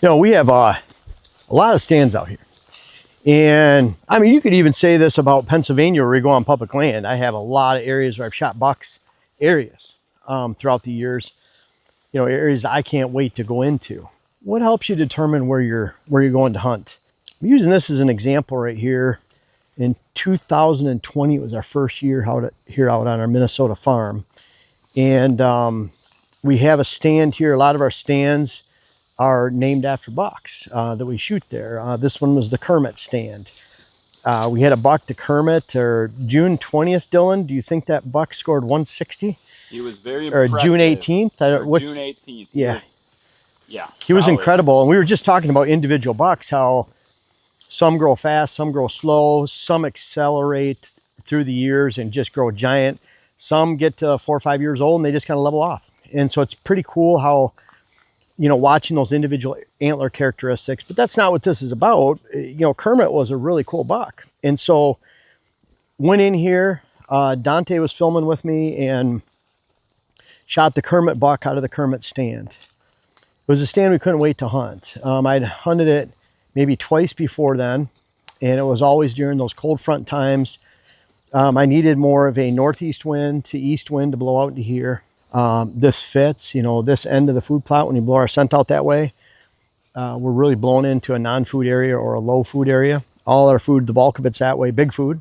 We have a lot of stands out here. And I mean, you could even say this about Pennsylvania where we go on public land. I have a lot of areas where I've shot bucks areas throughout the years, areas I can't wait to go into. What helps you determine where you're going to hunt? I'm using this as an example right here. In 2020, it was our first year out on our Minnesota farm. And we have a stand here. A lot of our stands are named after bucks that we shoot there. This one was the Kermit stand. We had a buck to Kermit, or June 20th, Dylan. Do you think that buck scored 160? He was very impressive. Or June 18th? June 18th. Yeah. He was incredible. And we were just talking about individual bucks, how some grow fast, some grow slow, some accelerate through the years and just grow giant. Some get to 4 or 5 years old and they just kind of level off. And so it's pretty cool how, watching those individual antler characteristics, but that's not what this is about. Kermit was a really cool buck. And so went in here, Dante was filming with me and shot the Kermit buck out of the Kermit stand. It was a stand we couldn't wait to hunt. I'd hunted it maybe twice before then, and it was always during those cold front times. I needed more of a northeast wind to east wind to blow out into here. This fits, this end of the food plot, when you blow our scent out that way, we're really blown into a non-food area or a low food area. All our food, the bulk of it's that way, big food.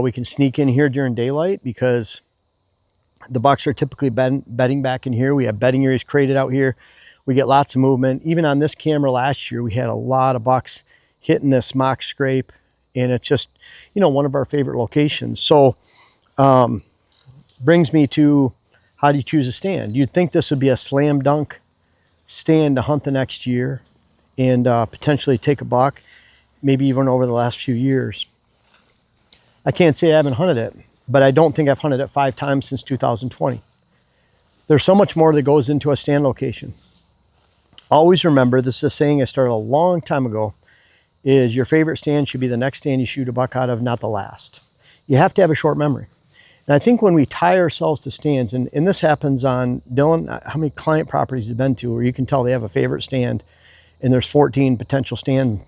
We can sneak in here during daylight because the bucks are typically bedding back in here. We have bedding areas created out here. We get lots of movement. Even on this camera last year, we had a lot of bucks hitting this mock scrape, and it's just, one of our favorite locations. So brings me to, how do you choose a stand? You'd think this would be a slam dunk stand to hunt the next year and potentially take a buck, maybe even over the last few years. I can't say I haven't hunted it, but I don't think I've hunted it 5 times since 2020. There's so much more that goes into a stand location. Always remember, this is a saying I started a long time ago, is your favorite stand should be the next stand you shoot a buck out of, not the last. You have to have a short memory. And I think when we tie ourselves to stands, and this happens on, Dylan, how many client properties you've been to where you can tell they have a favorite stand and there's 14 potential stands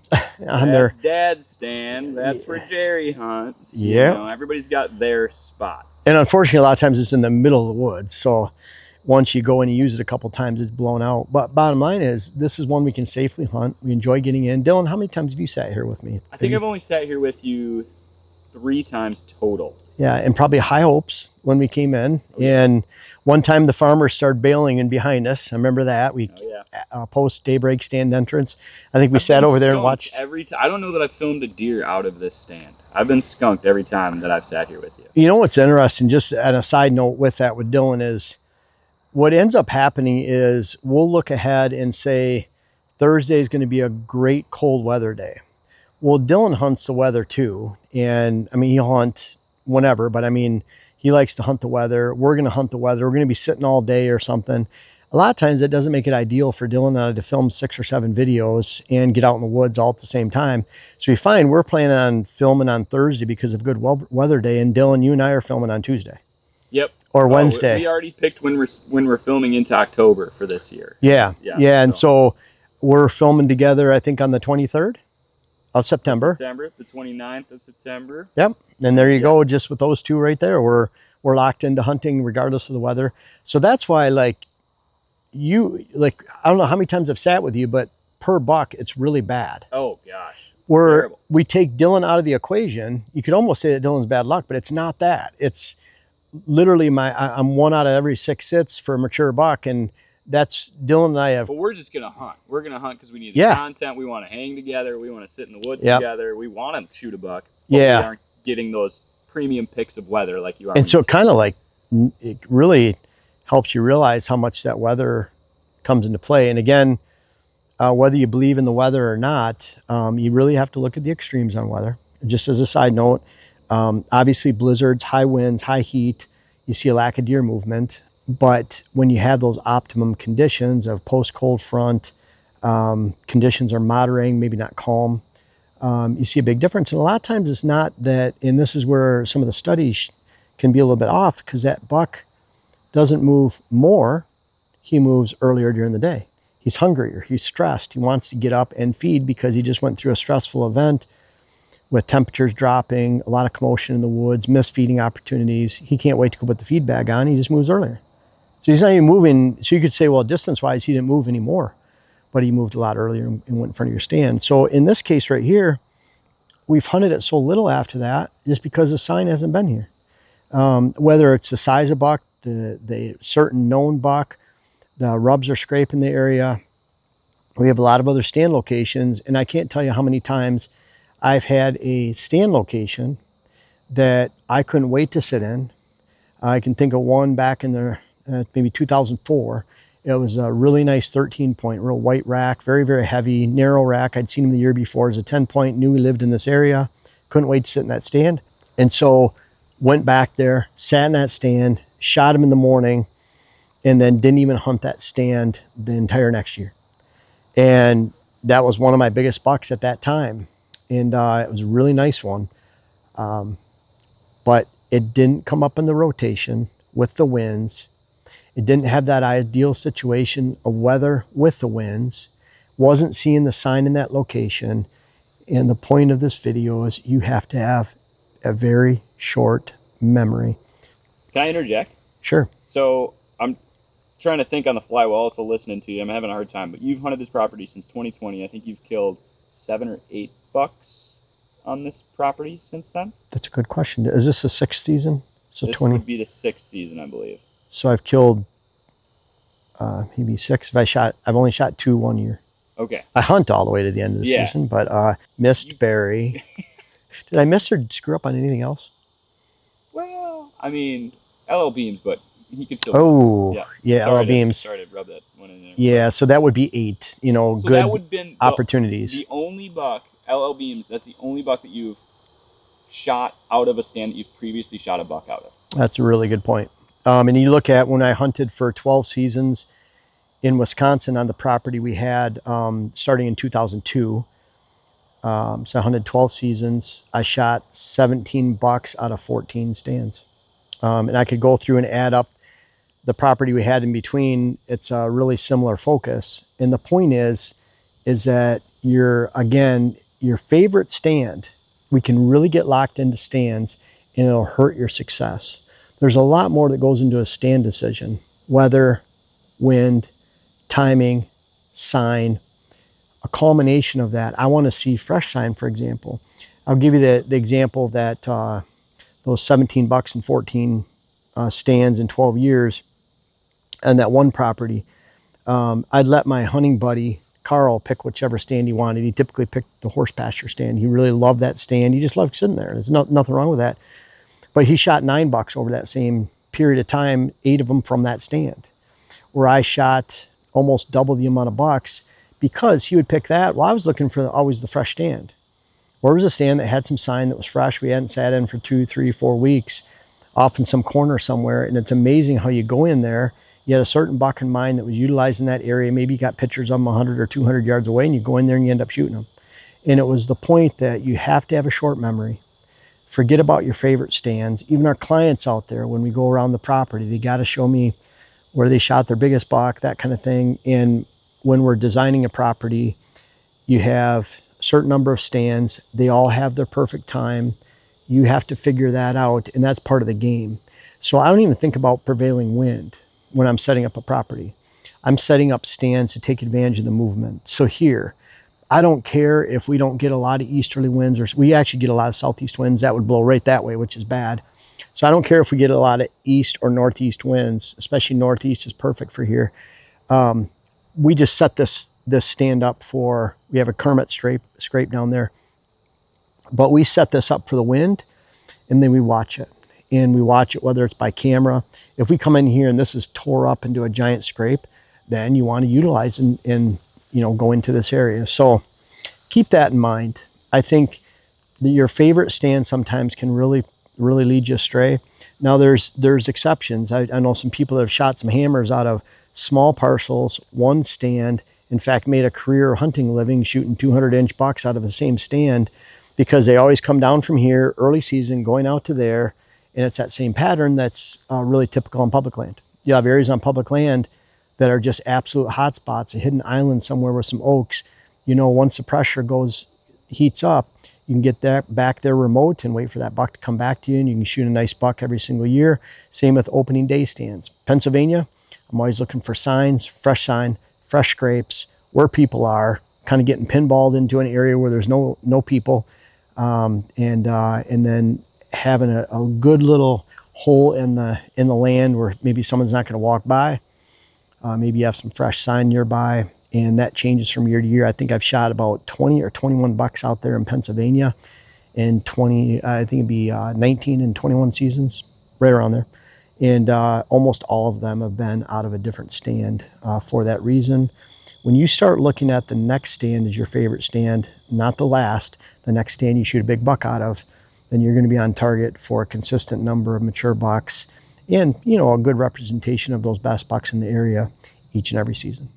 on there. That's Dad's stand. That's where Jerry hunts. Yeah. Everybody's got their spot. And unfortunately, a lot of times it's in the middle of the woods. So once you go and you use it a couple times, it's blown out. But bottom line is, this is one we can safely hunt. We enjoy getting in. Dylan, how many times have you sat here with me? I think I've only sat here with you 3 times total. Yeah, and probably high hopes when we came in. Oh, yeah. And one time the farmers started bailing in behind us. I remember that. We post daybreak stand entrance. I think we sat over there and watched. Every time. I don't know that I've filmed a deer out of this stand. I've been skunked every time that I've sat here with you. You know what's interesting, just on a side note with that with Dylan, is what ends up happening is we'll look ahead and say Thursday is going to be a great cold weather day. Well, Dylan hunts the weather too. And I mean, he'll hunt whenever, but I mean, he likes to hunt the weather. We're going to hunt the weather. We're going to be sitting all day or something. A lot of times that doesn't make it ideal for Dylan and I to film 6 or 7 videos and get out in the woods all at the same time. So we find we're planning on filming on Thursday because of good weather day. And Dylan, you and I are filming on Tuesday. Yep. Or Wednesday. We already picked when we're filming into October for this year. Yeah. And so we're filming together, I think on the 23rd of September. The 29th of September. Yep. And there you go. Just with those two right there, we're locked into hunting regardless of the weather. So that's why, I don't know how many times I've sat with you, but per buck, it's really bad. Oh gosh. We take Dylan out of the equation. You could almost say that Dylan's bad luck, but it's not that. It's literally I'm 1 out of every 6 sits for a mature buck, and that's Dylan and I have. But we're just gonna hunt. We're gonna hunt because we need the content. We want to hang together. We want to sit in the woods together. We want to shoot a buck. But we aren't getting those premium picks of weather like you are. And so it really helps you realize how much that weather comes into play. And again, whether you believe in the weather or not, you really have to look at the extremes on weather. Just as a side note, obviously blizzards, high winds, high heat, you see a lack of deer movement. But when you have those optimum conditions of post-cold front, conditions are moderating, maybe not calm, you see a big difference. And a lot of times it's not that, and this is where some of the studies can be a little bit off, because that buck doesn't move more, he moves earlier during the day. He's hungrier, he's stressed, he wants to get up and feed because he just went through a stressful event with temperatures dropping, a lot of commotion in the woods, missed feeding opportunities. He can't wait to go put the feed bag on. He just moves earlier. So he's not even moving. So you could say, well, distance-wise, he didn't move anymore, but he moved a lot earlier and went in front of your stand. So in this case right here, we've hunted it so little after that just because the sign hasn't been here. Whether it's the size of buck, the certain known buck, the rubs are scraping the area. We have a lot of other stand locations, and I can't tell you how many times I've had a stand location that I couldn't wait to sit in. I can think of one back in the maybe 2004. It was a really nice 13-point, real white rack, very, very heavy, narrow rack. I'd seen him the year before as a 10-point, knew he lived in this area. Couldn't wait to sit in that stand. And so went back there, sat in that stand, shot him in the morning, and then didn't even hunt that stand the entire next year. And that was one of my biggest bucks at that time. And it was a really nice one. But it didn't come up in the rotation with the winds. It didn't have that ideal situation of weather with the winds. Wasn't seeing the sign in that location. And the point of this video is you have to have a very short memory. Can I interject? Sure. So I'm trying to think on the fly while also listening to you. I'm having a hard time. But you've hunted this property since 2020. I think you've killed 7 or 8 bucks on this property since then. That's a good question. Is this the 6th season? So this 20 would be the 6th season, I believe. So I've killed maybe 6. I've only shot 2 1 year. Okay. I hunt all the way to the end of the season, but missed Barry. Did I miss or screw up on anything else? Well, I mean, LL Beams, but he could still. Oh, yeah, LL Beams. Sorry to rub that one in there. Yeah, so that would be 8. You know, so good that would have been opportunities. The only buck, LL Beams, that's the only buck that you've shot out of a stand that you've previously shot a buck out of. That's a really good point. And you look at when I hunted for 12 seasons in Wisconsin on the property we had starting in 2002. So I hunted 12 seasons. I shot 17 bucks out of 14 stands. And I could go through and add up the property we had in between. It's a really similar focus. And the point is that your favorite stand, we can really get locked into stands and it'll hurt your success. There's a lot more that goes into a stand decision. Weather, wind, timing, sign, a culmination of that. I want to see fresh sign, for example. I'll give you the example that those 17 bucks and 14 stands in 12 years and that one property. I'd let my hunting buddy, Carl, pick whichever stand he wanted. He typically picked the horse pasture stand. He really loved that stand. He just loved sitting there. There's nothing wrong with that. But he shot 9 bucks over that same period of time, 8 of them from that stand, where I shot almost double the amount of bucks because he would pick that. Well, I was looking for always the fresh stand. Where was a stand that had some sign that was fresh? We hadn't sat in for 2, 3, 4 weeks, off in some corner somewhere. And it's amazing how you go in there. You had a certain buck in mind that was utilized in that area. Maybe you got pictures of them 100 or 200 yards away, and you go in there and you end up shooting them. And it was the point that you have to have a short memory. Forget about your favorite stands. Even our clients out there, when we go around the property, they got to show me where they shot their biggest buck, that kind of thing. And when we're designing a property, you have a certain number of stands. They all have their perfect time. You have to figure that out, and that's part of the game. So I don't even think about prevailing wind when I'm setting up a property. I'm setting up stands to take advantage of the movement. So here, I don't care if we don't get a lot of easterly winds, or we actually get a lot of southeast winds. That would blow right that way, which is bad. So I don't care if we get a lot of east or northeast winds, especially northeast is perfect for here. We just set this stand up for, we have a Kermit scrape down there, but we set this up for the wind, and then we watch it. And we watch it whether it's by camera. If we come in here and this is tore up into a giant scrape, then you want to utilize and go into this area. So keep that in mind. I think that your favorite stand sometimes can really lead you astray. Now there's exceptions. I know some people that have shot some hammers out of small parcels, one stand, in fact made a career hunting living shooting 200-inch bucks out of the same stand because they always come down from here early season going out to there, and it's that same pattern that's really typical on public land. You have areas on public land that are just absolute hot spots, a hidden island somewhere with some oaks. You know, once the pressure heats up, you can get that back there remote and wait for that buck to come back to you, and you can shoot a nice buck every single year. Same with opening day stands. Pennsylvania, I'm always looking for signs, fresh scrapes, where people are, kind of getting pinballed into an area where there's no people, and then having a good little hole in the land where maybe someone's not going to walk by. Maybe you have some fresh sign nearby, and that changes from year to year. I think I've shot about 20 or 21 bucks out there in Pennsylvania in 20, I think it'd be 19 and 21 seasons, right around there. And almost all of them have been out of a different stand for that reason. When you start looking at the next stand as your favorite stand, not the last, the next stand you shoot a big buck out of, then you're going to be on target for a consistent number of mature bucks and, you know, a good representation of those best bucks in the area each and every season.